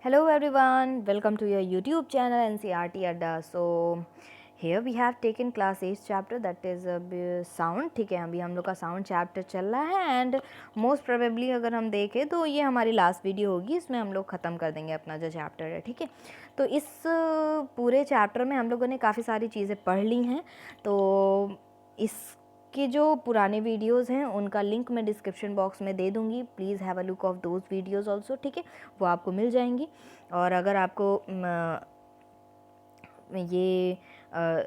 Hello everyone, welcome to your YouTube channel NCRT Adda. So here we have taken class 8 chapter that is sound. ठीक है, अभी हम लोग का sound chapter चल रहा है एंड मोस्ट प्रोबेबली अगर हम देखें तो ये हमारी लास्ट वीडियो होगी, इसमें हम लोग ख़त्म कर देंगे अपना जो चैप्टर है. ठीक है, तो इस पूरे चैप्टर में हम लोगों ने काफ़ी सारी चीज़ें पढ़ ली हैं. तो इस कि जो पुराने वीडियोस हैं उनका लिंक मैं डिस्क्रिप्शन बॉक्स में दे दूँगी. Please have a look of those videos also. ठीक है, वो आपको मिल जाएंगी. और अगर आपको ये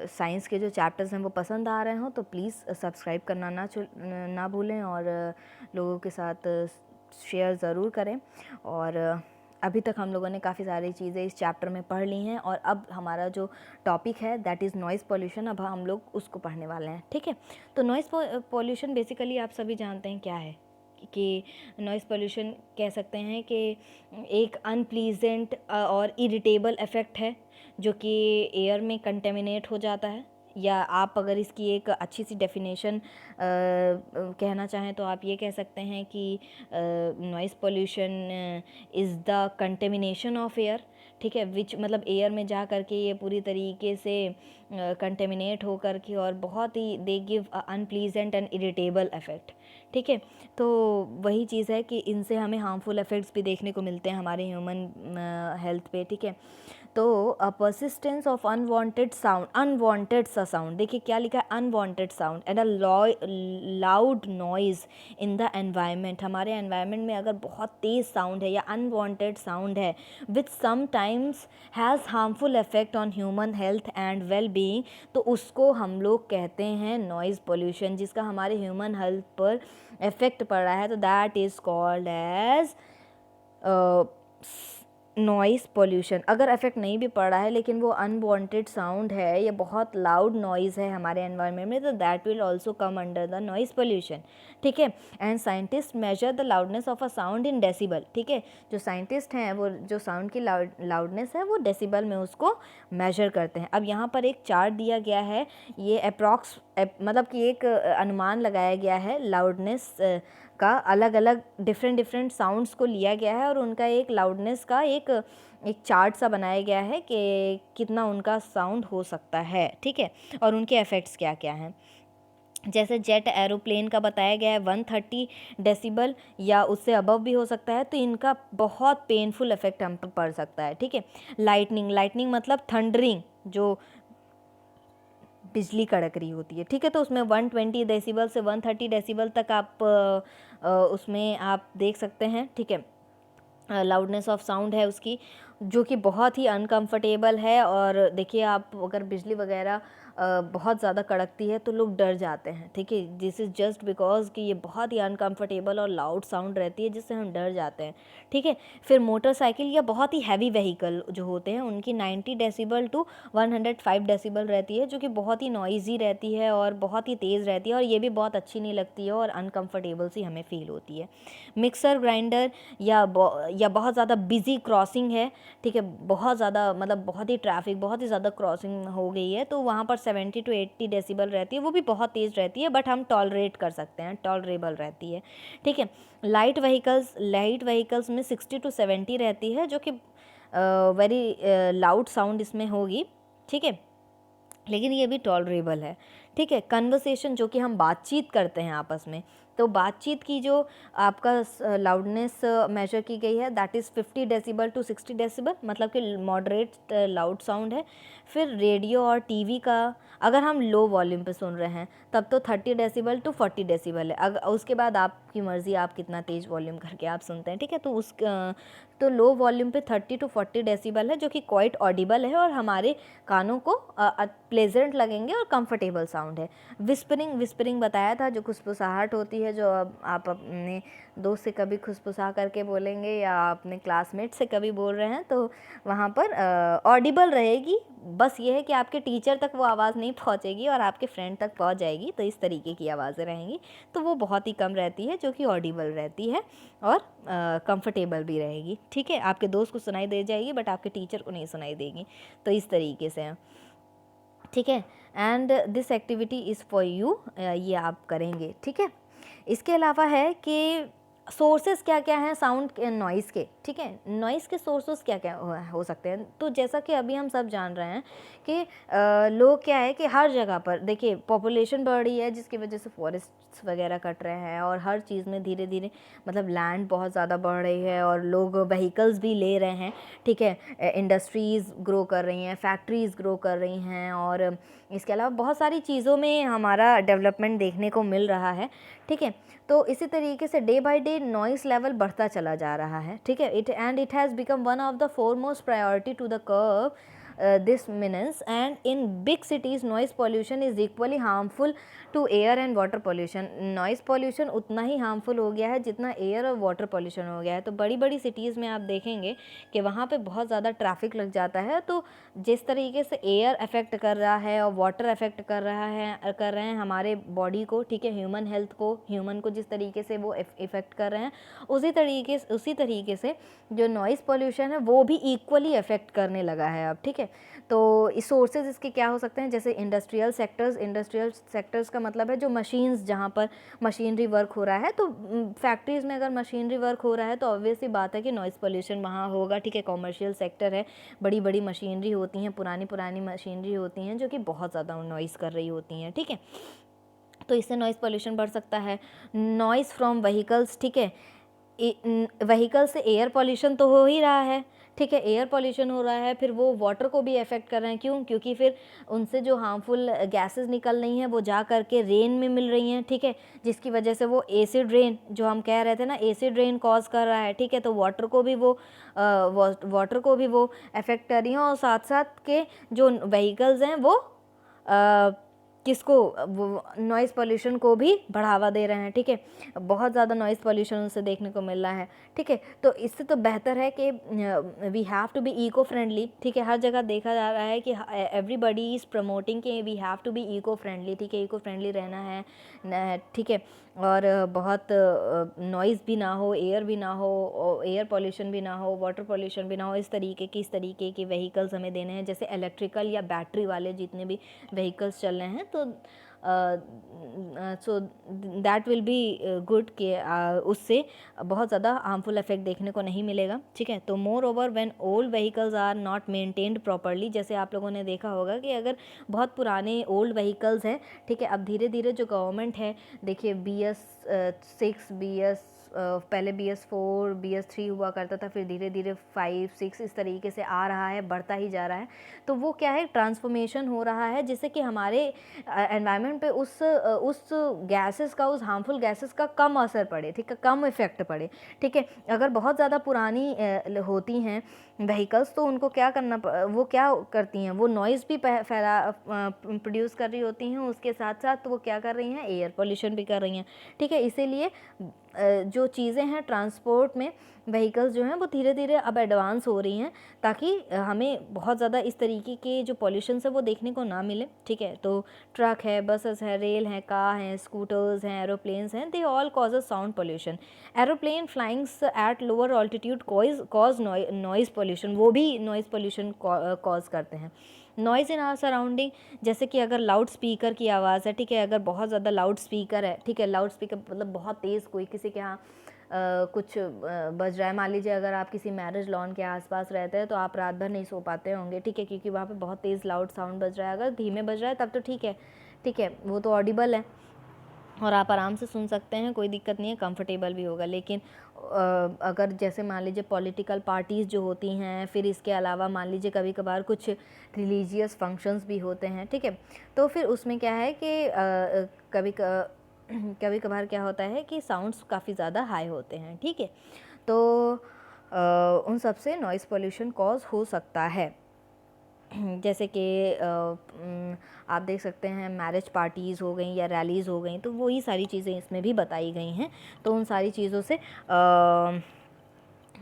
साइंस के जो चैप्टर्स हैं वो पसंद आ रहे हों तो प्लीज़ सब्सक्राइब करना ना भूलें और लोगों के साथ शेयर ज़रूर करें. और अभी तक हम लोगों ने काफ़ी सारी चीज़ें इस चैप्टर में पढ़ ली हैं और अब हमारा जो टॉपिक है दैट इज़ नॉइज़ पोल्यूशन. अब हम लोग उसको पढ़ने वाले हैं. ठीक है, तो नॉइज़ पोल्यूशन बेसिकली आप सभी जानते हैं क्या है कि नॉइज़ पोल्यूशन कह सकते हैं कि एक अनप्लीजेंट और इरिटेबल इफ़ेक्ट है जो कि एयर में कंटेमिनेट हो जाता है. या आप अगर इसकी एक अच्छी सी डेफिनेशन कहना चाहें तो आप ये कह सकते हैं कि noise pollution is the contamination of air. ठीक है, विच मतलब एयर में जा कर के ये पूरी तरीके से कंटेमिनेट हो कर के और बहुत ही they give unpleasant and irritable effect. ठीक है, तो वही चीज़ है कि इनसे हमें हार्मफुल इफ़ेक्ट्स भी देखने को मिलते हैं हमारे ह्यूमन हेल्थ पे. ठीक है, तो परसिस्टेंस ऑफ अनवांटेड सा साउंड. देखिए क्या लिखा है, unwanted sound and a loud noise in the environment. हमारे एनवायरनमेंट में अगर बहुत तेज़ साउंड है या अनवांटेड साउंड है which sometimes has harmful effect on human health and well being, तो उसको हम लोग कहते हैं नॉइज़ पोल्यूशन, जिसका हमारे ह्यूमन हेल्थ पर इफेक्ट पड़ रहा है. तो that is called as noise pollution. अगर इफेक्ट नहीं भी पड़ रहा है लेकिन वो अनवांटेड साउंड है या बहुत लाउड नॉइज़ है हमारे एनवायरनमेंट में, तो that will also come under the noise pollution. ठीक है, and scientist measure the loudness of a sound in decibel. ठीक है, जो साइंटिस्ट हैं वो जो साउंड की लाउडनेस है वो डेसिबल में उसको मेजर करते हैं. अब यहाँ पर एक चार्ट दिया गया है, ये अप्रॉक्स मतलब कि एक अनुमान लगाया गया है लाउडनेस का. अलग अलग डिफरेंट साउंड्स को लिया गया है और उनका एक लाउडनेस का एक चार्ट सा बनाया गया है कि कितना उनका साउंड हो सकता है. ठीक है, और उनके इफ़ेक्ट्स क्या क्या हैं. जैसे जेट एरोप्लेन का बताया गया है 130 डेसिबल या उससे अबव भी हो सकता है, तो इनका बहुत पेनफुल इफेक्ट हम पर पड़ सकता है. ठीक है, लाइटनिंग मतलब थंडरिंग, जो बिजली कड़क रही होती है. ठीक है, तो उसमें 120 डेसिबल से 130 डेसिबल तक आप उसमें आप देख सकते हैं. ठीक है, लाउडनेस ऑफ साउंड है उसकी, जो कि बहुत ही अनकंफर्टेबल है. और देखिए आप अगर बिजली वगैरह बहुत ज़्यादा कड़कती है तो लोग डर जाते हैं. ठीक है, दिस इज़ जस्ट बिकॉज कि ये बहुत ही अनकंफर्टेबल और लाउड साउंड रहती है जिससे हम डर जाते हैं. ठीक है, फिर मोटरसाइकिल या बहुत ही हैवी व्हीकल जो होते हैं उनकी 90 डेसिबल टू 105 डेसिबल रहती है, जो कि बहुत ही नॉइज़ी रहती है और बहुत ही तेज़ रहती है और ये भी बहुत अच्छी नहीं लगती है और अनकंफर्टेबल सी हमें फील होती है. मिक्सर ग्राइंडर या बहुत ज़्यादा बिजी क्रॉसिंग है. ठीक है, बहुत ज़्यादा मतलब बहुत ही ट्रैफिक, बहुत ही ज़्यादा क्रॉसिंग हो गई है तो वहाँ पर 70 टू 80 डेसिबल रहती है. वो भी बहुत तेज़ रहती है बट हम टॉलरेट कर सकते हैं, टॉलरेबल रहती है. ठीक है, लाइट व्हीकल्स में 60 टू 70 रहती है, जो कि वेरी लाउड साउंड इसमें होगी. ठीक है, लेकिन ये भी टॉलरेबल है. ठीक है, कन्वर्सेशन जो कि हम बातचीत करते हैं आपस में, तो बातचीत की जो आपका लाउडनेस मेजर की गई है that is 50 decibel to 60 decibel, मतलब कि मॉडरेट लाउड साउंड है. फिर रेडियो और टीवी का अगर हम लो वॉल्यूम पे सुन रहे हैं तब तो 30 डेसिबल टू 40 डेसिबल है. अगर उसके बाद आपकी मर्ज़ी, आप कितना तेज़ वॉल्यूम करके आप सुनते हैं. ठीक है, तो लो वॉल्यूम पे 30 टू 40 डेसिबल है, जो कि क्वाइट ऑडिबल है और हमारे कानों को प्लेजेंट लगेंगे और कंफर्टेबल साउंड है. विस्परिंग बताया था, जो खुशफुसाहट होती है, जो आप अपने दोस्त से कभी खुशफुसा करके बोलेंगे या अपने क्लासमेट से कभी बोल रहे हैं तो वहाँ पर ऑडिबल रहेगी. बस ये है कि आपके टीचर तक वो आवाज़ नहीं पहुँचेगी और आपके फ्रेंड तक पहुँच जाएगी, तो इस तरीके की आवाज़ें रहेंगी. तो वो बहुत ही कम रहती है, जो कि ऑडिबल रहती है और कंफर्टेबल भी रहेगी. ठीक है, आपके दोस्त को सुनाई दे जाएगी बट आपके टीचर को नहीं सुनाई देगी. तो इस तरीके से है. ठीक है, and this activity is for you, ये आप करेंगे. ठीक है, इसके अलावा है कि सोर्सेस क्या क्या हैं साउंड के नॉइज़ के. ठीक है। नॉइज़ के सोर्सेस क्या क्या हो सकते हैं, तो जैसा कि अभी हम सब जान रहे हैं कि लोग क्या है कि हर जगह पर देखिए पॉपुलेशन बढ़ रही है, जिसकी वजह से फॉरेस्ट्स वगैरह कट रहे हैं, और हर चीज़ में धीरे धीरे मतलब लैंड बहुत ज़्यादा बढ़ रही है, और लोग व्हीकल्स भी ले रहे हैं, ठीक है। इंडस्ट्रीज़ ग्रो कर रही हैं, फैक्ट्रीज़ ग्रो कर रही हैं, और इसके अलावा बहुत सारी चीज़ों में हमारा डेवलपमेंट देखने को मिल रहा है, ठीक है। तो इसी तरीके से day by day noise level बढ़ता चला जा रहा है, ठीक है। It has become one of the foremost priority to the curb this menace, and in big cities noise pollution is equally harmful to air and water pollution। noise pollution उतना ही harmful हो गया है जितना air और water pollution हो गया है। तो बड़ी बड़ी cities में आप देखेंगे कि वहाँ पे बहुत ज़्यादा ट्रैफिक लग जाता है, तो जिस तरीके से एयर अफेक्ट कर रहा है और वाटर अफेक्ट कर रहे हैं हमारे बॉडी को, ठीक है, ह्यूमन हेल्थ को, ह्यूमन को जिस तरीके से वो इफ़ेक्ट कर रहे हैं, उसी तरीके से जो नॉइज़ पोल्यूशन है वो भी इक्वली अफेक्ट करने लगा है अब, ठीक है। तो इस सोर्सेज इसके क्या हो सकते हैं, जैसे इंडस्ट्रियल सेक्टर्स का मतलब है जो मशीन्स, जहाँ पर मशीनरी वर्क हो रहा है, तो फैक्ट्रीज़ में अगर मशीनरी वर्क हो रहा है तो ऑब्वियसली बात है कि नॉइज़ पोल्यूशन वहाँ होगा, ठीक है। कॉमर्शियल सेक्टर है, बड़ी बड़ी मशीनरी होती हैं, पुरानी मशीनरी होती हैं जो कि बहुत ज़्यादा नॉइज़ कर रही होती हैं, ठीक है। तो इससे नॉइज़ पोल्यूशन बढ़ सकता है। नॉइज़ फ्रॉम व्हीकल्स, ठीक है, व्हीकल से एयर पॉल्यूशन तो हो ही रहा है, ठीक है, एयर पॉल्यूशन हो रहा है, फिर वो वाटर को भी अफेक्ट कर रहे हैं। क्यों? क्योंकि फिर उनसे जो हार्मफुल गैसेस निकल रही हैं वो जा करके रेन में मिल रही हैं, ठीक है, जिसकी वजह से वो एसिड रेन, जो हम कह रहे थे ना, एसिड रेन कॉज कर रहा है, ठीक है। तो वाटर को भी वो अफेक्ट कर रही हैं, और साथ साथ के जो व्हीकल्स हैं वो किसको, वो नॉइज़ पोल्यूशन को भी बढ़ावा दे रहे हैं, ठीक है। बहुत ज़्यादा नॉइज़ पोल्यूशन उनसे देखने को मिल रहा है, ठीक है। तो इससे तो बेहतर है कि we have to be eco friendly, ठीक है। हर जगह देखा जा रहा है कि एवरीबडी इज़ प्रमोटिंग कि we have to be eco friendly, ठीक है, इको फ्रेंडली रहना है, ठीक है। और बहुत नॉइज़ भी ना हो, एयर भी ना हो, एयर पॉल्यूशन भी ना हो, वाटर पॉल्यूशन भी ना हो, इस तरीके के व्हीकल्स हमें देने हैं, जैसे इलेक्ट्रिकल या बैटरी वाले जितने भी व्हीकल्स चल रहे हैं। तो so that will be good कि उससे बहुत ज़्यादा हार्मफुल इफेक्ट देखने को नहीं मिलेगा, ठीक है। तो moreover when old vehicles are not maintained properly, जैसे आप लोगों ने देखा होगा कि अगर बहुत पुराने ओल्ड व्हीकल्स हैं, ठीक है, अब धीरे धीरे जो गवर्नमेंट है, देखिए BS6 पहले BS4 BS3 हुआ करता था, फिर धीरे धीरे 5 6 इस तरीके से आ रहा है, बढ़ता ही जा रहा है। तो वो क्या है, ट्रांसफॉर्मेशन हो रहा है, जिससे कि हमारे एनवायरनमेंट पे उस गैसेस का, उस हार्मफुल गैसेस का कम असर पड़े, ठीक है, कम इफेक्ट पड़े, ठीक है। अगर बहुत ज़्यादा पुरानी होती हैं व्हीकल्स, तो उनको वो क्या करती हैं, वो नॉइज़ भी प्रोड्यूस कर रही होती हैं, उसके साथ साथ वो क्या कर रही हैं, एयर पोल्यूशन भी कर रही हैं, ठीक है। इसीलिए जो चीज़ें हैं ट्रांसपोर्ट में, व्हीकल्स जो हैं वो धीरे धीरे अब एडवांस हो रही हैं, ताकि हमें बहुत ज़्यादा इस तरीके के जो पॉल्यूशन है वो देखने को ना मिले, ठीक है। तो ट्रक है, बसेस है, रेल है, कार हैं, स्कूटर्स हैं, एरोप्लेन्स हैं, they all cause sound pollution. Aeroplane flyings at lower altitude cause noise pollution, वो भी नॉइज़ पोल्यूशन कॉज करते हैं। नॉइज़ इन आवर सराउंडिंग, जैसे कि अगर लाउड स्पीकर की आवाज़ है, ठीक है, अगर बहुत ज़्यादा लाउड स्पीकर है, ठीक है, लाउड स्पीकर मतलब बहुत तेज़, कोई किसी के यहाँ कुछ बज रहा है, मान लीजिए अगर आप किसी मैरिज लॉन के आसपास रहते हैं तो आप रात भर नहीं सो पाते होंगे, ठीक है, क्योंकि वहाँ पे बहुत तेज़ लाउड साउंड बज रहा है। अगर धीमे बज रहा है तब तो ठीक है, ठीक है, वो तो ऑडिबल है और आप आराम से सुन सकते हैं, कोई दिक्कत नहीं है, कंफर्टेबल भी होगा। लेकिन अगर जैसे मान लीजिए पॉलिटिकल पार्टीज़ जो होती हैं, फिर इसके अलावा मान लीजिए कभी कभार कुछ रिलीजियस फंक्शंस भी होते हैं, ठीक है, तो फिर उसमें क्या है कि कभी कभार क्या होता है कि साउंड्स काफ़ी ज़्यादा हाई होते हैं, ठीक है। तो उन सब से नॉइज़ पोल्यूशन कॉज हो सकता है। जैसे कि आप देख सकते हैं मैरिज पार्टीज़ हो गई या रैलीज़ हो गई, तो वही सारी चीज़ें इसमें भी बताई गई हैं। तो उन सारी चीज़ों से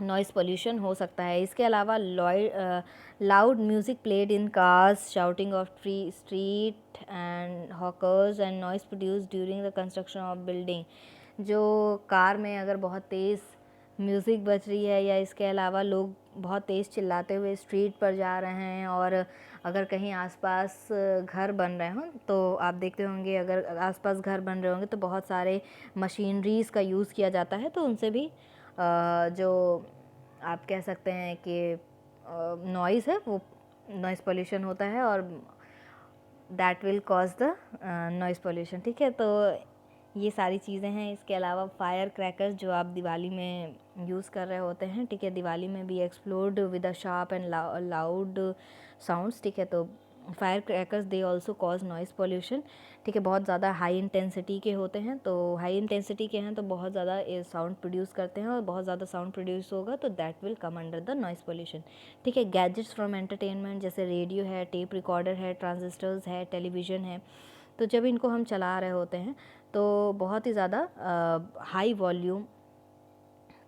नॉइज़ पोल्यूशन हो सकता है। इसके अलावा loud music played in cars, shouting of street and hawkers and noise produce during the construction of building. जो कार में अगर बहुत तेज़ म्यूज़िक बज रही है, या इसके अलावा लोग बहुत तेज़ चिल्लाते हुए स्ट्रीट पर जा रहे हैं, और अगर कहीं आसपास घर बन रहे हों, तो आप देखते होंगे अगर आसपास घर बन रहे होंगे तो बहुत सारे मशीनरीज़ का यूज़ किया जाता है, तो उनसे भी जो आप कह सकते हैं कि नॉइज़ है, वो नॉइज़ पोल्यूशन होता है और that will cause the noise pollution. ठीक है, तो ये सारी चीज़ें हैं। इसके अलावा फायर क्रैकर्स जो आप दिवाली में यूज़ कर रहे होते हैं, ठीक है, दिवाली में भी explode with a sharp and loud sounds. ठीक है, तो fire crackers they also cause noise pollution. ठीक है, बहुत ज़्यादा हाई इंटेंसिटी के होते हैं, तो हाई इंटेंसिटी के हैं तो बहुत ज़्यादा साउंड प्रोड्यूस करते हैं, और बहुत ज़्यादा साउंड प्रोड्यूस होगा तो that will come under the noise pollution. ठीक है, गैजेट्स फ्रॉम एंटरटेनमेंट जैसे रेडियो है, टेप रिकॉर्डर है, ट्रांजिस्टर्स है, टेलीविज़न है, तो जब इनको हम चला रहे होते हैं तो बहुत ही ज़्यादा हाई वॉल्यूम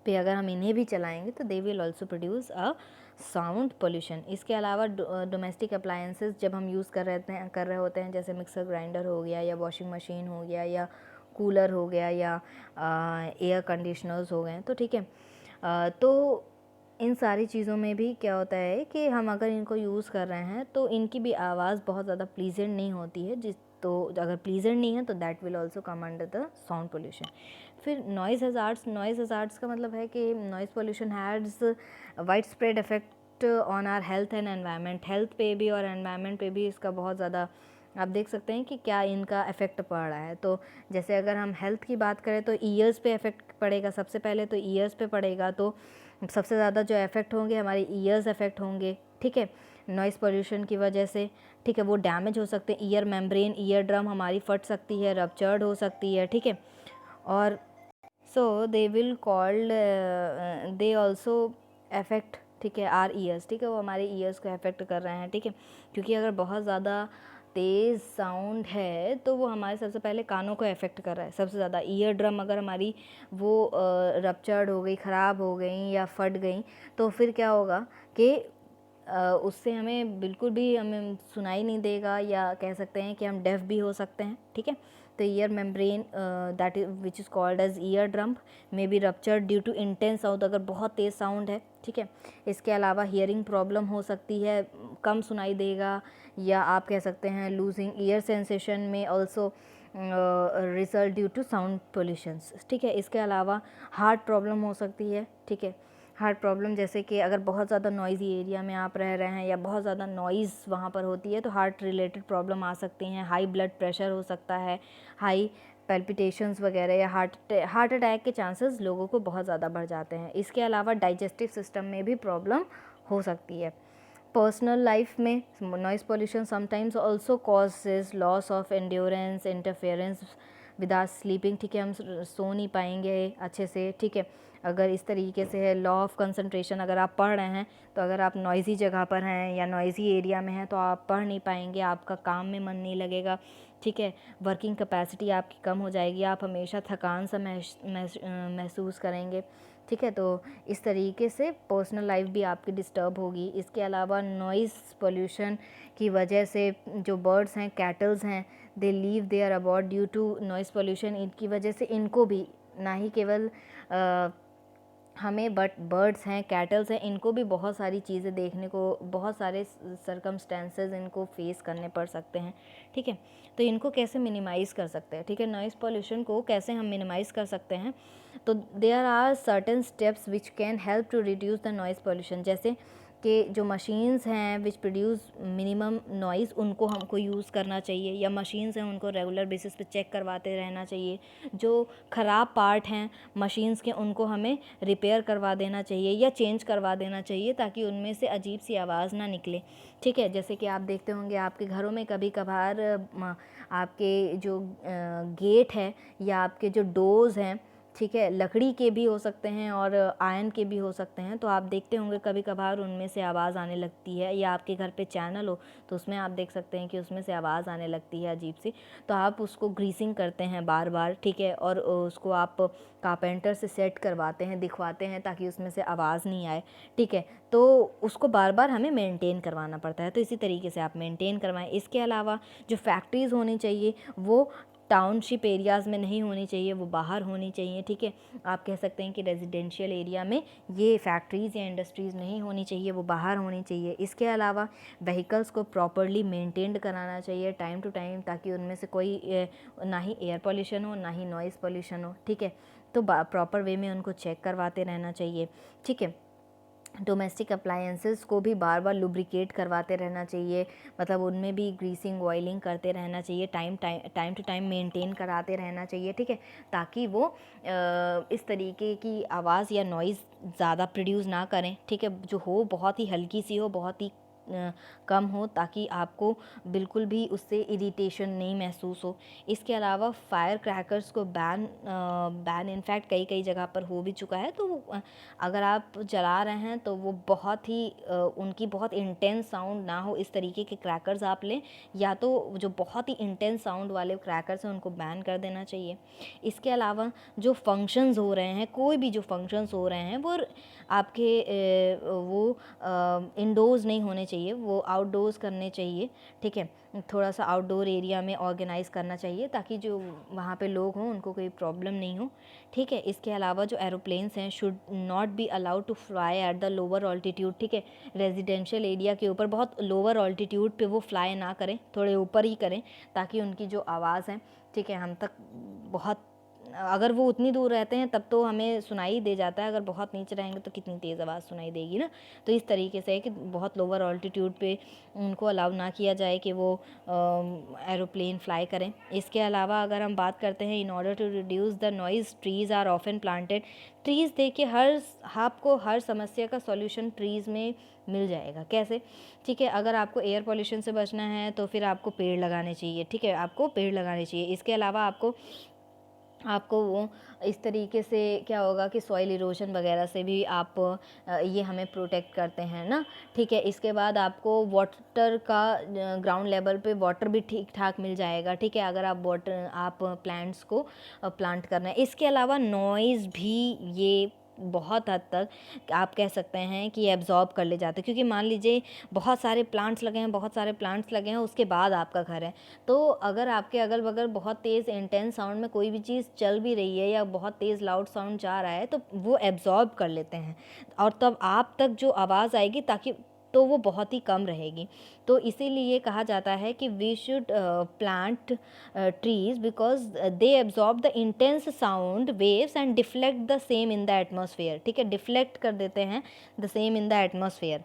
पे अगर हम इन्हें भी चलाएंगे तो they will also produce a sound pollution. इसके अलावा डोमेस्टिक अप्लायंसेस जब हम यूज़ कर रहे होते हैं, जैसे मिक्सर ग्राइंडर हो गया या वॉशिंग मशीन हो गया या कूलर हो गया या एयर कंडीशनर्स हो गए, तो ठीक है, तो इन सारी चीज़ों में भी क्या होता है कि हम अगर इनको यूज़ कर रहे हैं तो इनकी भी आवाज़ बहुत ज़्यादा प्लीजेंट नहीं होती है, तो अगर प्लीजेंट नहीं है तो that will also come under the sound pollution. फिर नॉइज़ हज़ार्ड्स का मतलब है कि noise pollution has widespread effect on our health and environment. Health पे भी और एनवायरनमेंट पे भी इसका बहुत ज़्यादा आप देख सकते हैं कि क्या इनका इफ़ेक्ट पड़ रहा है। तो जैसे अगर हम हेल्थ की बात करें तो ईयर्स पे इफ़ेक्ट पड़ेगा, सबसे पहले तो ईयर्स पे पड़ेगा, तो सबसे ज़्यादा जो इफ़ेक्ट होंगे हमारे ईयर्स इफ़ेक्ट होंगे। ठीक है, नॉइज़ पोल्यूशन की वजह से। ठीक है, वो डैमेज हो सकते हैं, ईयर मेम्ब्रेन, ईयर ड्रम हमारी फट सकती है, रप्चर्ड हो सकती है। ठीक है, और so they will called they also affect, ठीक है, आर ईयर्स। ठीक है, वो हमारे ईयर्स को अफेक्ट कर रहे हैं। ठीक है, क्योंकि अगर बहुत ज़्यादा तेज़ साउंड है तो वो हमारे सबसे पहले कानों को अफेक्ट कर रहा है सबसे ज़्यादा। ईयर ड्रम अगर हमारी वो रप्चर्ड हो गई, ख़राब हो गई या फट गई, तो फिर क्या होगा कि उससे हमें बिल्कुल भी हमें सुनाई नहीं देगा, या कह सकते हैं कि हम डेफ भी हो सकते हैं। ठीक है, तो ear membrane that is which is called as eardrum may be ruptured due to intense sound, अगर बहुत तेज़ साउंड है। ठीक है, इसके अलावा हियरिंग प्रॉब्लम हो सकती है, कम सुनाई देगा, या आप कह सकते हैं losing ear sensation may also result due to sound pollutions. ठीक है, इसके अलावा हार्ट प्रॉब्लम हो सकती है। ठीक है, हार्ट प्रॉब्लम जैसे कि अगर बहुत ज़्यादा नॉइज़ी एरिया में आप रह रहे हैं या बहुत ज़्यादा नॉइज़ वहाँ पर होती है तो हार्ट रिलेटेड प्रॉब्लम आ सकती हैं। हाई ब्लड प्रेशर हो सकता है, हाई पैल्पिटेशंस वगैरह, या हार्ट अटैक के चांसेस लोगों को बहुत ज़्यादा बढ़ जाते हैं। इसके अलावा डाइजेस्टिव सिस्टम में भी प्रॉब्लम हो सकती है। पर्सनल लाइफ में noise pollution sometimes also causes loss of endurance, interference with our sleeping. ठीक है, हम सो नहीं पाएंगे अच्छे से। ठीक है, अगर इस तरीके से है लॉ ऑफ कंसंट्रेशन, अगर आप पढ़ रहे हैं तो अगर आप नॉइज़ी जगह पर हैं या नॉइज़ी एरिया में हैं तो आप पढ़ नहीं पाएंगे, आपका काम में मन नहीं लगेगा। ठीक है, वर्किंग कैपेसिटी आपकी कम हो जाएगी, आप हमेशा थकान सा महसूस करेंगे। ठीक है, तो इस तरीके से पर्सनल लाइफ भी आपकी डिस्टर्ब होगी। इसके अलावा नॉइज़ पोल्यूशन की वजह से जो बर्ड्स हैं, कैटल्स हैं, they leave their about due to noise pollution. इनकी वजह से इनको भी, ना ही केवल हमें, बट बर्ड्स हैं, कैटल्स हैं, इनको भी बहुत सारी चीज़ें देखने को, बहुत सारे सर्कमस्टेंसेस इनको फेस करने पड़ सकते हैं। ठीक है, तो इनको कैसे मिनिमाइज़ कर सकते हैं। ठीक है, नॉइज़ पोल्यूशन को कैसे हम मिनिमाइज़ कर सकते हैं, तो there are certain steps which can help to reduce the noise pollution. जैसे कि जो मशीन्स हैं विच प्रोड्यूस मिनिमम नॉइज़, उनको हमको यूज़ करना चाहिए, या मशीन्स हैं उनको रेगुलर बेसिस पे चेक करवाते रहना चाहिए। जो ख़राब पार्ट हैं मशीन्स के उनको हमें रिपेयर करवा देना चाहिए या चेंज करवा देना चाहिए, ताकि उनमें से अजीब सी आवाज़ ना निकले। ठीक है, जैसे कि आप देखते होंगे आपके घरों में कभी कभार आपके जो गेट है या आपके जो डोर्स हैं, ठीक है, लकड़ी के भी हो सकते हैं और आयरन के भी हो सकते हैं, तो आप देखते होंगे कभी कभार उनमें से आवाज़ आने लगती है, या आपके घर पे चैनल हो तो उसमें आप देख सकते हैं कि उसमें से आवाज़ आने लगती है अजीब सी, तो आप उसको ग्रीसिंग करते हैं बार बार। ठीक है, और उसको आप कारपेंटर से सेट करवाते हैं, दिखवाते हैं, ताकि उसमें से आवाज़ नहीं आए। ठीक है, तो उसको बार बार हमें मेंटेन करवाना पड़ता है, तो इसी तरीके से आप मेंटेन करवाएं। इसके अलावा जो फैक्ट्रीज़ होनी चाहिए वो टाउनशिप एरियाज़ में नहीं होनी चाहिए, वो बाहर होनी चाहिए। ठीक है, आप कह सकते हैं कि रेजिडेंशियल एरिया में ये फैक्ट्रीज़ या इंडस्ट्रीज़ नहीं होनी चाहिए, वो बाहर होनी चाहिए। इसके अलावा व्हीकल्स को प्रॉपरली मेंटेन्ड कराना चाहिए टाइम टू टाइम, ताकि उनमें से कोई ना ही एयर पोल्यूशन हो ना ही नॉइज़ पोल्यूशन हो। ठीक है, तो प्रॉपर वे में उनको चेक करवाते रहना चाहिए। ठीक है, डोमेस्टिक अप्लायंसेस को भी बार बार लुब्रिकेट करवाते रहना चाहिए, मतलब उनमें भी ग्रीसिंग ऑयलिंग करते रहना चाहिए, टाइम टू टाइम मेंटेन कराते रहना चाहिए, ठीक है, ताकि वो इस तरीके की आवाज़ या नॉइज़ ज़्यादा प्रोड्यूस ना करें, ठीक है, जो हो बहुत ही हल्की सी हो, बहुत ही कम हो, ताकि आपको बिल्कुल भी उससे इरिटेशन नहीं महसूस हो। इसके अलावा फायर क्रैकर्स को बैन इनफैक्ट कई कई जगह पर हो भी चुका है, तो अगर आप जला रहे हैं तो वो बहुत ही उनकी बहुत इंटेंस साउंड ना हो, इस तरीके के क्रैकर्स आप लें, या तो जो बहुत ही इंटेंस साउंड वाले क्रैकर्स हैं उनको बैन कर देना चाहिए। इसके अलावा जो फंक्शंस हो रहे हैं, कोई भी जो फंक्शंस हो रहे हैं वो आपके वो इंडोर्स नहीं होने चाहिए, वो आउटडोर्स करने चाहिए, ठीक है, थोड़ा सा आउटडोर एरिया में ऑर्गेनाइज़ करना चाहिए, ताकि जो वहाँ पे लोग हों उनको कोई प्रॉब्लम नहीं हो, ठीक है। इसके अलावा जो एरोप्लेन्स हैं should not be allowed to fly at the lower altitude, ठीक है, रेजिडेंशियल एरिया के ऊपर बहुत लोअर ऑल्टीट्यूड पे वो फ्लाई ना करें, थोड़े ऊपर ही करें, ताकि उनकी जो आवाज़ है, ठीक है, हम तक बहुत, अगर वो उतनी दूर रहते हैं तब तो हमें सुनाई दे जाता है, अगर बहुत नीचे रहेंगे तो कितनी तेज़ आवाज़ सुनाई देगी ना। तो इस तरीके से है कि बहुत लोअर ऑल्टीट्यूड पे उनको अलाउ ना किया जाए कि वो एरोप्लेन फ्लाई करें। इसके अलावा अगर हम बात करते हैं, in order to reduce the noise trees are often planted, trees देखिए आपको हर समस्या का सॉल्यूशन ट्रीज़ में मिल जाएगा। कैसे? ठीक है, अगर आपको एयर पॉल्यूशन से बचना है तो फिर आपको पेड़ लगाने चाहिए, ठीक है, आपको पेड़ लगाने चाहिए। इसके अलावा आपको वो इस तरीके से क्या होगा कि सॉइल इरोजन वगैरह से भी आप ये हमें प्रोटेक्ट करते हैं ना, ठीक है। इसके बाद आपको वाटर का ग्राउंड लेवल पे वाटर भी ठीक ठाक मिल जाएगा, ठीक है, अगर आप प्लांट्स को प्लांट करना है। इसके अलावा नॉइज़ भी ये बहुत हद तक आप कह सकते हैं कि एब्जॉर्ब कर ले जाते हैं, क्योंकि मान लीजिए बहुत सारे प्लांट्स लगे हैं उसके बाद आपका घर है, तो अगर आपके अगल बगल बहुत तेज़ इंटेंस साउंड में कोई भी चीज़ चल भी रही है या बहुत तेज़ लाउड साउंड जा रहा है तो वो एब्जॉर्ब कर लेते हैं, और तब आप तक जो आवाज़ आएगी तो वो बहुत ही कम रहेगी। तो इसीलिए कहा जाता है कि we should plant trees because they absorb the intense sound waves and deflect the same in the atmosphere, ठीक है, डिफ्लेक्ट कर देते हैं the same in the atmosphere.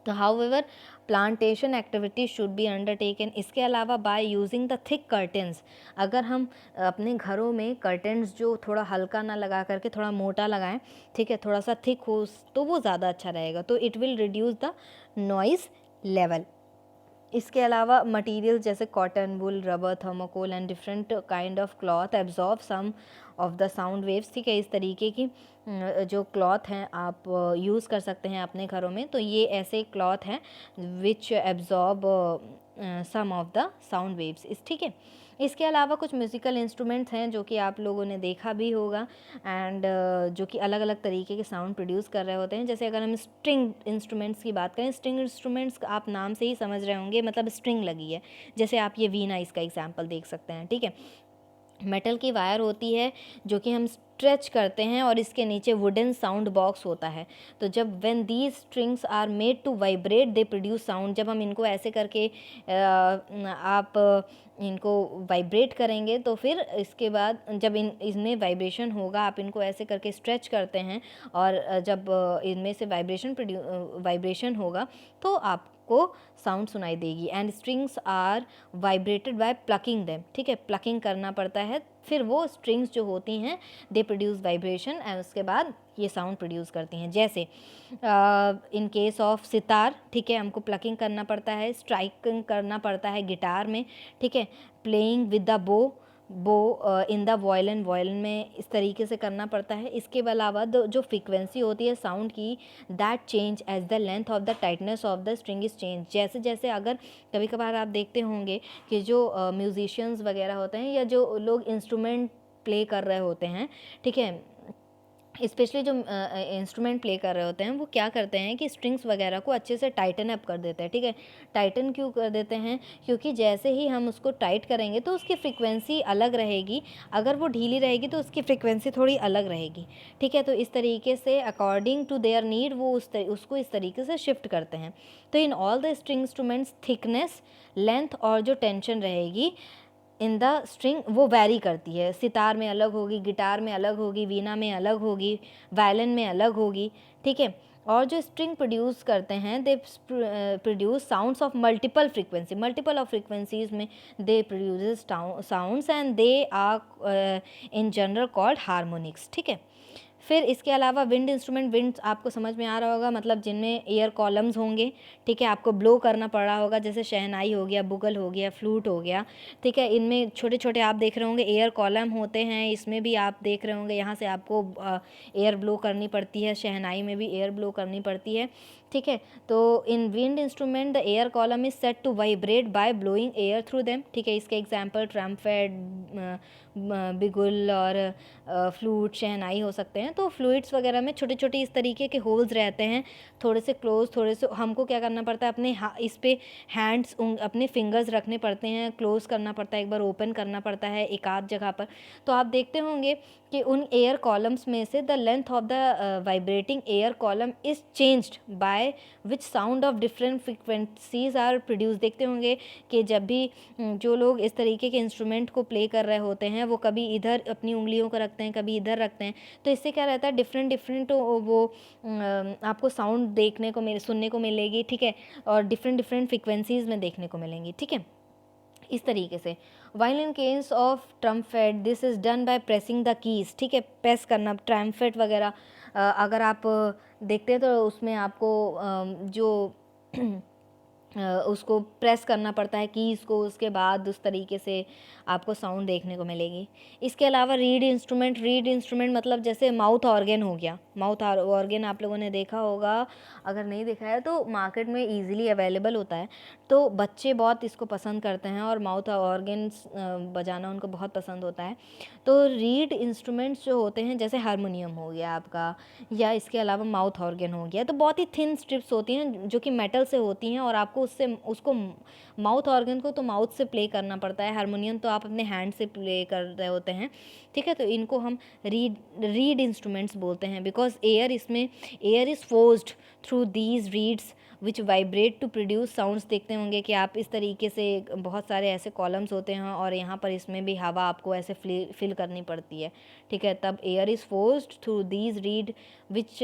तो however plantation activity should be undertaken. इसके अलावा by using the thick curtains, अगर हम अपने घरों में कर्टेंस जो थोड़ा हल्का ना लगा करके थोड़ा मोटा लगाएं, ठीक है, थोड़ा सा थिक हो तो वो ज़्यादा अच्छा रहेगा, तो it will reduce the noise level. इसके अलावा मटेरियल जैसे cotton, wool, rubber, thermocol and different kind of cloth absorb some of the sound waves, ठीक है, इस तरीके की जो क्लॉथ हैं आप यूज़ कर सकते हैं अपने घरों में, तो ये ऐसे क्लॉथ हैं which absorb some of the sound waves, ठीक है। इसके अलावा कुछ म्यूज़िकल इंस्ट्रूमेंट्स हैं जो कि आप लोगों ने देखा भी होगा एंड जो कि अलग अलग तरीके के साउंड प्रोड्यूस कर रहे होते हैं। जैसे अगर हम स्ट्रिंग इंस्ट्रूमेंट्स की बात करें, स्ट्रिंग इंस्ट्रूमेंट्स आप नाम से ही समझ रहे होंगे, मतलब स्ट्रिंग लगी है, जैसे आप ये वीणा इसका एग्जाम्पल देख सकते हैं, ठीक है। मेटल की वायर होती है जो कि हम स्ट्रेच करते हैं और इसके नीचे वुडन साउंड बॉक्स होता है, तो जब when these strings are made to vibrate they produce sound, जब हम इनको ऐसे करके आप इनको वाइब्रेट करेंगे तो फिर इसके बाद जब इनमें वाइब्रेशन होगा, आप इनको ऐसे करके स्ट्रेच करते हैं और जब इनमें से वाइब्रेशन होगा तो आपको साउंड सुनाई देगी। And strings are vibrated by plucking them, ठीक है, प्लकिंग करना पड़ता है, फिर वो स्ट्रिंग्स जो होती हैं दे प्रोड्यूस वाइब्रेशन एंड उसके बाद ये साउंड प्रोड्यूस करती हैं। जैसे इन केस ऑफ सितार, ठीक है, हमको प्लकिंग करना पड़ता है, स्ट्राइकिंग करना पड़ता है गिटार में, ठीक है, प्लेइंग विद द बो इन द वायलिन में इस तरीके से करना पड़ता है। इसके अलावा जो फ्रीक्वेंसी होती है साउंड की, that change as the length of the tightness of the string is change. जैसे जैसे अगर कभी कभार आप देखते होंगे कि जो म्यूजिशियंस वगैरह होते हैं या जो लोग इंस्ट्रूमेंट प्ले कर रहे होते हैं, ठीक है, स्पेशली जो इंस्ट्रूमेंट प्ले कर रहे होते हैं वो क्या करते हैं कि स्ट्रिंग्स वगैरह को अच्छे से टाइटन अप कर देते हैं, ठीक है। टाइटन क्यों कर देते हैं? क्योंकि जैसे ही हम उसको टाइट करेंगे तो उसकी फ्रीक्वेंसी अलग रहेगी, अगर वो ढीली रहेगी तो उसकी फ्रीक्वेंसी थोड़ी अलग रहेगी, ठीक है। तो इस तरीके से अकॉर्डिंग टू देयर नीड वो उसको इस तरीके से शिफ्ट करते हैं। तो in all the string instruments thickness, length और जो टेंशन रहेगी इन द स्ट्रिंग वो वैरी करती है। सितार में अलग होगी, गिटार में अलग होगी, वीणा में अलग होगी, वायलिन में अलग होगी, ठीक है। और जो स्ट्रिंग प्रोड्यूस करते हैं they produce sounds of multiple frequency, multiple of frequencies में they produce sounds and they are in general called harmonics, ठीक है। फिर इसके अलावा विंड इंस्ट्रूमेंट, विंड आपको समझ में आ रहा होगा, मतलब जिनमें एयर कॉलम्स होंगे, ठीक है, आपको ब्लो करना पड़ रहा होगा, जैसे शहनाई हो गया, बुगल हो गया, फ्लूट हो गया, ठीक है। इनमें छोटे छोटे आप देख रहे होंगे एयर कॉलम होते हैं, इसमें भी आप देख रहे होंगे यहाँ से आपको एयर ब्लो करनी पड़ती है, शहनाई में भी एयर ब्लो करनी पड़ती है, ठीक है। तो in wind instrument the air column is set to vibrate by blowing air through them, ठीक है। इसके एग्जांपल ट्रम्पेट, बिगुल और फ्लूट, शहनाई हो सकते हैं। तो फ्लूइड्स वगैरह में छोटे छोटे इस तरीके के होल्स रहते हैं, थोड़े से क्लोज, थोड़े से हमको क्या करना पड़ता है, अपने इस पे हैंड्स अपने फिंगर्स रखने पड़ते हैं, क्लोज करना पड़ता है, एक बार ओपन करना पड़ता है एक आध जगह पर। तो आप देखते होंगे कि उन एयर कॉलम्स में से the length of the vibrating air column is changed by which sound of different frequencies are produce. देखते होंगे कि जब भी जो लोग इस तरीके के इंस्ट्रूमेंट को प्ले कर रहे होते हैं वो कभी इधर अपनी उंगलियों को रखते हैं, कभी इधर रखते हैं, तो इससे क्या रहता है, डिफरेंट डिफरेंट वो आपको साउंड देखने को सुनने को मिलेगी, ठीक है, और डिफरेंट डिफरेंट फ्रिक्वेंसीज में देखने को मिलेंगी, ठीक है, इस तरीके से। While in case of trumpet this is done by pressing the keys, ठीक है, प्रेस करना, ट्रम्पेट वगैरह अगर आप देखते हैं तो उसमें आपको जो उसको प्रेस करना पड़ता है कीज़ को, उसके बाद उस तरीके से आपको साउंड देखने को मिलेगी। इसके अलावा रीड इंस्ट्रूमेंट, रीड इंस्ट्रूमेंट मतलब जैसे माउथ ऑर्गन हो गया, माउथ ऑर्गन आप लोगों ने देखा होगा, अगर नहीं देखा है तो मार्केट में इजीली अवेलेबल होता है, तो बच्चे बहुत इसको पसंद करते हैं और माउथ ऑर्गन्स बजाना उनको बहुत पसंद होता है। तो रीड इंस्ट्रूमेंट्स जो होते हैं जैसे हारमोनियम हो गया आपका, या इसके अलावा माउथ ऑर्गन हो गया, तो बहुत ही थिन स्ट्रिप्स होती हैं जो कि मेटल से होती हैं, और आपको उसको माउथ ऑर्गन को तो माउथ से प्ले करना पड़ता है, हारमोनियम तो आप अपने हैंड से प्ले कर रहे होते हैं, ठीक है। तो इनको हम रीड इंस्ट्रूमेंट्स बोलते हैं, because air is forced through these reeds which vibrate to produce sounds. देखते होंगे कि आप इस तरीके से बहुत सारे ऐसे कॉलम्स होते हैं और यहाँ पर इसमें भी हवा आपको ऐसे फिल करनी पड़ती है, ठीक है। तब air is forced through these reed which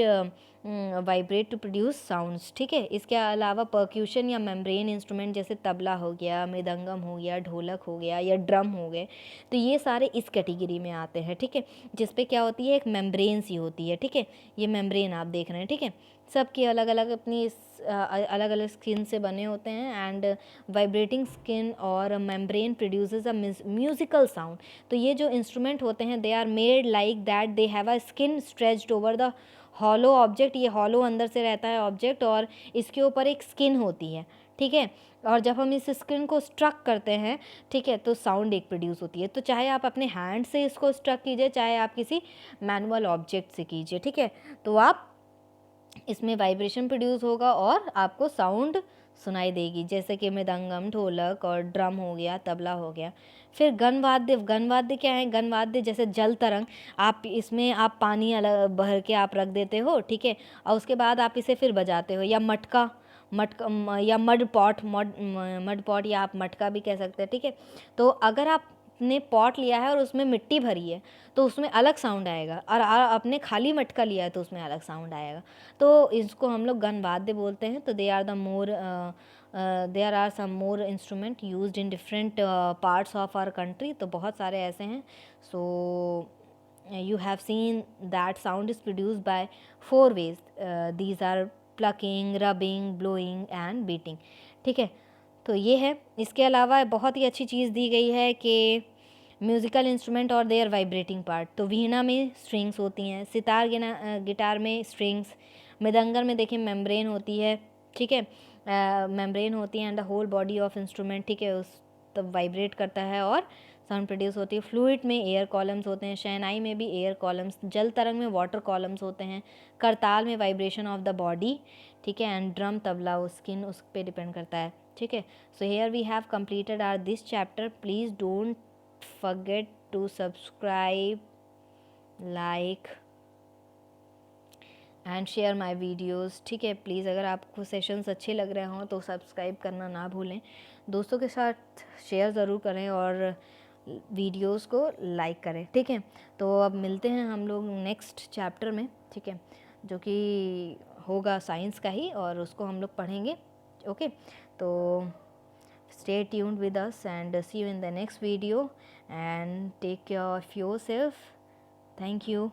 vibrate to produce sounds, ठीक है। इसके अलावा परक्यूशन या मेम्ब्रेन इंस्ट्रूमेंट जैसे तबला हो गया, मृदंगम हो गया, ढोलक हो गया या ड्रम हो गए, तो ये सारे इस कैटेगरी में आते हैं, ठीक है, जिसपे क्या होती है, एक मेम्ब्रेन सी होती है, ठीक है। ये मेम्ब्रेन आप देख रहे हैं, ठीक है, सबकी अलग अलग अपनी अलग अलग स्किन से बने होते हैं, एंड वाइब्रेटिंग स्किन और membrane produces a musical sound. तो ये जो इंस्ट्रूमेंट होते हैं they are made like that they have a skin stretched over the hollow object, ये हॉलो अंदर से रहता है ऑब्जेक्ट और इसके ऊपर एक स्किन होती है, ठीक है। और जब हम इस स्किन को स्ट्रक करते हैं, ठीक है, तो साउंड एक प्रोड्यूस होती है। तो चाहे आप अपने हैंड से इसको स्ट्रक कीजिए, चाहे आप किसी मैनुअल ऑब्जेक्ट से कीजिए, ठीक है, तो आप इसमें वाइब्रेशन प्रोड्यूस होगा और आपको साउंड सुनाई देगी, जैसे कि मृदंगम, ढोलक और ड्रम हो गया, तबला हो गया। फिर गनवाद्य, गनवाद्य क्या है, गनवाद्य जैसे जल तरंग, आप इसमें आप पानी अलग भर के आप रख देते हो, ठीक है, और उसके बाद आप इसे फिर बजाते हो, या मटका, या मड पॉट या आप मटका भी कह सकते हैं, ठीक है। तो अगर आपने पॉट लिया है और उसमें मिट्टी भरी है तो उसमें अलग साउंड आएगा, और आपने खाली मटका लिया है तो उसमें अलग साउंड आएगा, तो इसको हम लोग गनवाद्य बोलते हैं। तो there are some more instrument used in different parts of our country, तो बहुत सारे ऐसे हैं। सो you have seen that sound is produced by 4 ways, these are plucking, rubbing, blowing and beating, ठीक है। तो ये है। इसके अलावा बहुत ही अच्छी चीज़ दी गई है कि म्यूज़िकल इंस्ट्रूमेंट और देयर वाइब्रेटिंग पार्ट, तो वीणा में स्ट्रिंग्स होती हैं, सितार गिटार में स्ट्रिंग्स, मृदंगम में देखिए मेम्ब्रेन होती है, ठीक है, मेम्ब्रेन होती है and the whole body of instrument, ठीक है, उस तब वाइब्रेट करता है और साउंड प्रोड्यूस होती है। फ्लूइड में एयर कॉलम्स होते हैं, शहनाई में भी एयर कॉलम्स, जल तरंग में वाटर कॉलम्स होते हैं, करताल में वाइब्रेशन ऑफ द बॉडी, ठीक है, एंड ड्रम, तबला, स्किन उस पर डिपेंड करता है, ठीक है। So here we have completed our this chapter. Please don't forget to subscribe, like and share my videos, ठीक है। प्लीज़ अगर आपको सेशंस अच्छे लग रहे हों तो सब्सक्राइब करना ना भूलें, दोस्तों के साथ शेयर ज़रूर करें और वीडियोज़ को लाइक करें, ठीक है। तो अब मिलते हैं हम लोग नेक्स्ट चैप्टर में, ठीक है, जो कि होगा साइंस का ही, और उसको हम लोग पढ़ेंगे। ओके, तो stay tuned with us and see you in the next video and take care of yourself. Thank you.